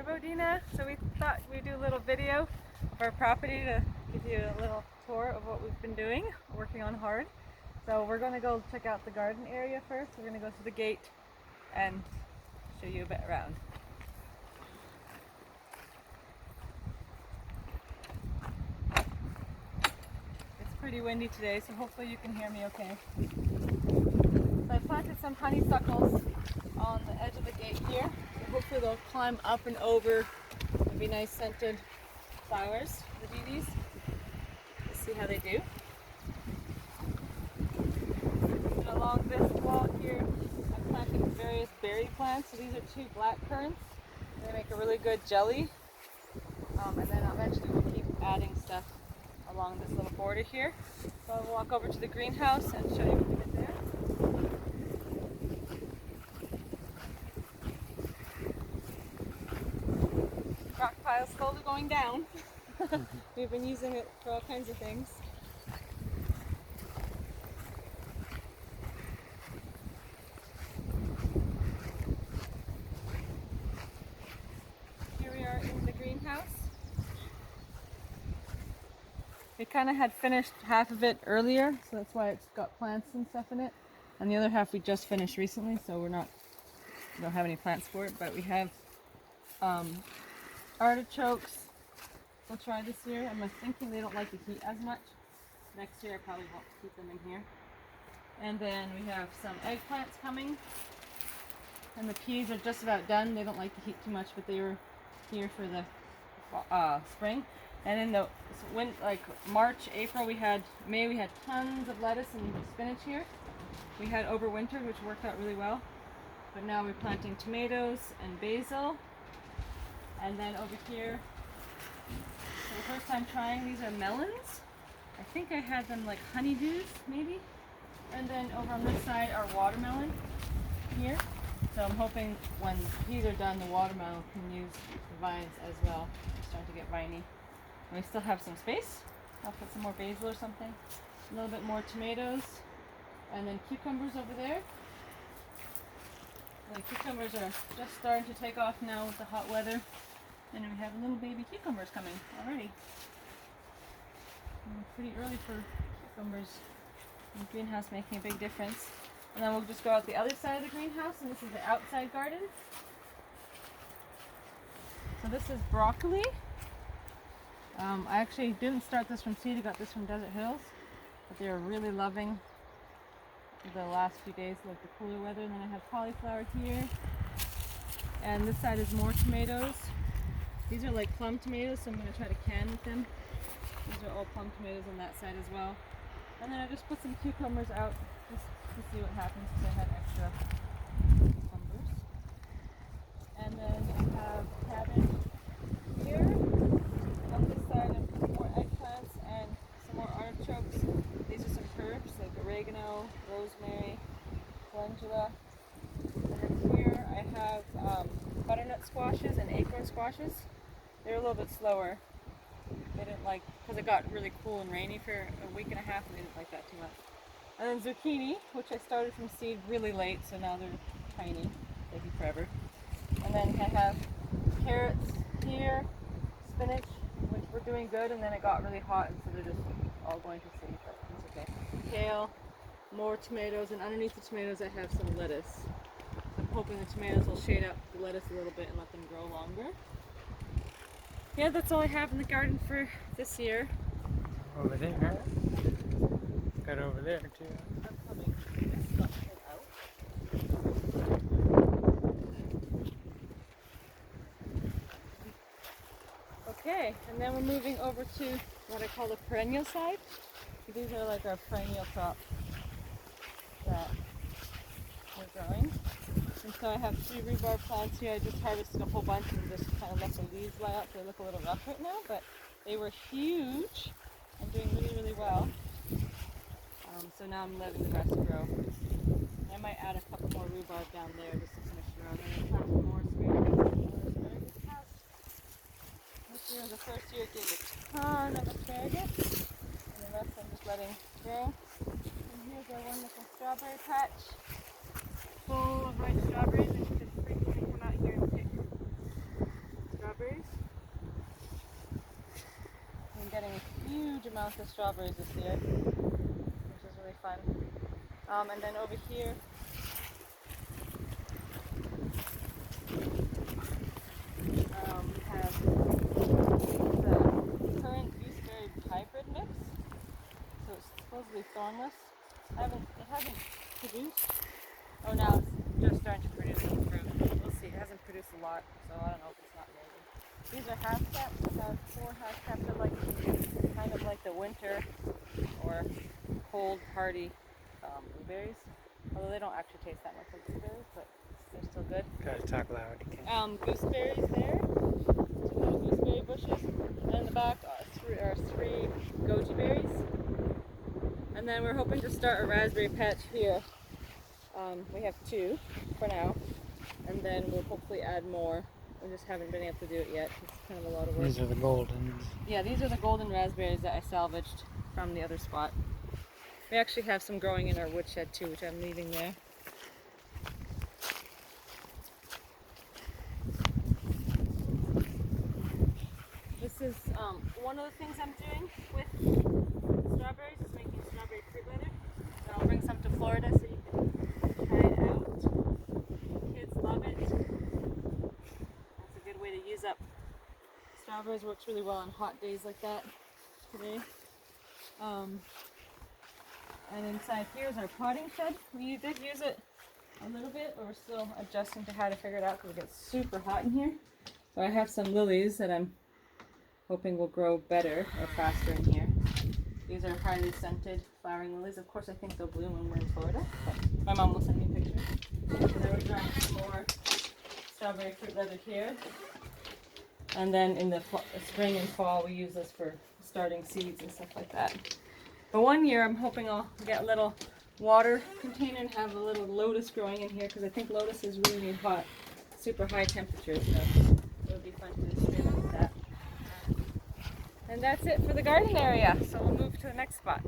Bodina, so we thought we'd do a little video of our property to give you a little tour of what we've been doing, working on hard. So we're going to go check out the garden area first. We're going to go to the gate and show you a bit around. It's pretty windy today, so hopefully you can hear me okay. So I planted some honeysuckles on the edge of the gate here. So hopefully they'll climb up and over. It'll be nice scented flowers, the BBs. Let's see how they do. And along this wall here, I'm planting various berry plants. So these are 2 black currants. They make a really good jelly. And then eventually we'll keep adding stuff along this little border here. So I'll walk over to the greenhouse and show you what we did there. Rock pile slowly going down. We've been using it for all kinds of things. Here we are in the greenhouse. We kind of had finished half of it earlier, so that's why it's got plants and stuff in it. And the other half we just finished recently, so we don't have any plants for it, but we have artichokes. We'll try this year. I'm thinking they don't like the heat as much. Next year I probably won't keep them in here. And then we have some eggplants coming. And the peas are just about done. They don't like the heat too much, but they were here for the spring. And in the like March, April, May we had tons of lettuce and spinach here. We had overwintered, which worked out really well. But now we're planting tomatoes and basil. And then over here, for the first time trying, these are melons. I think I had them like honeydews, maybe. And then over on this side are watermelon here. So I'm hoping when these are done, the watermelon can use the vines as well. They're starting to get viney. And we still have some space. I'll put some more basil or something. A little bit more tomatoes. And then cucumbers over there. The cucumbers are just starting to take off now with the hot weather. And we have little baby cucumbers coming already. Pretty early for cucumbers. In the greenhouse making a big difference. And then we'll just go out the other side of the greenhouse, and this is the outside garden. So this is broccoli. I actually didn't start this from seed, I got this from Desert Hills. But they were really loving the last few days, like the cooler weather. And then I have cauliflower here. And this side is more tomatoes. These are like plum tomatoes, so I'm going to try to can with them. These are all plum tomatoes on that side as well. And then I just put some cucumbers out just to see what happens because I had extra cucumbers. And then I have cabbage here. On this side I put more eggplants and some more artichokes. These are some herbs like oregano, rosemary, calendula. And then here I have butternut squashes and acorn squashes. They're a little bit slower. They didn't like, because it got really cool and rainy for a week and a half, and they didn't like that too much. And then zucchini, which I started from seed really late, so now they're tiny, taking forever. And then I have carrots here, spinach, which were doing good, and then it got really hot, and so they're just all going to seed, but it's okay. Kale, more tomatoes, and underneath the tomatoes I have some lettuce. I'm hoping the tomatoes will shade up the lettuce a little bit and let them grow longer. Yeah, that's all I have in the garden for this year. Over there. Got over there too. I'm coming. It's not out. Okay, and then we're moving over to what I call the perennial side. These are like our perennial crops that we're growing. And so I have 3 rhubarb plants here. I just harvested a whole bunch and just kind of let the leaves lie out, so they look a little rough right now, but they were huge and doing really, really well. So now I'm letting the rest grow. I might add a couple more rhubarb down there just to finish it around. And then plant some more asparagus. This year was the first year it gave a ton of asparagus, and the rest I'm just letting grow. And here's our wonderful strawberry patch. Full of ripe strawberries, and you can frequently come out here and pick getting huge amounts of strawberries this year, which is really fun. And then over here, we have the current gooseberry hybrid mix. So it's supposedly thornless. It hasn't produced. Oh, now it's just starting to produce some fruit. We'll see. It hasn't produced a lot, so I don't know if it's not ready. These are half caps. We have 4 half caps. They're like kind of like the winter or cold hardy blueberries. Although they don't actually taste that much like blueberries, but they're still good. Gotta talk loud. Gooseberries there. 2 little gooseberry bushes. And in the back are 3 goji berries. And then we're hoping to start a raspberry patch here. We have 2 for now, and then we'll hopefully add more. We just haven't been able to do it yet. It's kind of a lot of work. These are the goldens. Yeah, these are the golden raspberries that I salvaged from the other spot. We actually have some growing in our woodshed too, which I'm leaving there. This is one of the things I'm doing with strawberries is making strawberry fruit leather. So I'll bring some to Florida so you can try it out. Kids love it. That's a good way to use up strawberries. Works really well on hot days like that today. And inside here is our potting shed. We did use it a little bit, but we're still adjusting to how to figure it out because it gets super hot in here. So I have some lilies that I'm hoping will grow better or faster in here. These are highly scented flowering lilies. Of course, I think they'll bloom when we're in Florida, but my mom will send me pictures. And then we're growing some more strawberry fruit leather here. And then in the spring and fall, we use this for starting seeds and stuff like that. But one year, I'm hoping I'll get a little water container and have a little lotus growing in here because I think lotuses really need hot, super high temperatures. So it would be fun to experiment with that. And that's it for the garden area. So we'll move to the next spot.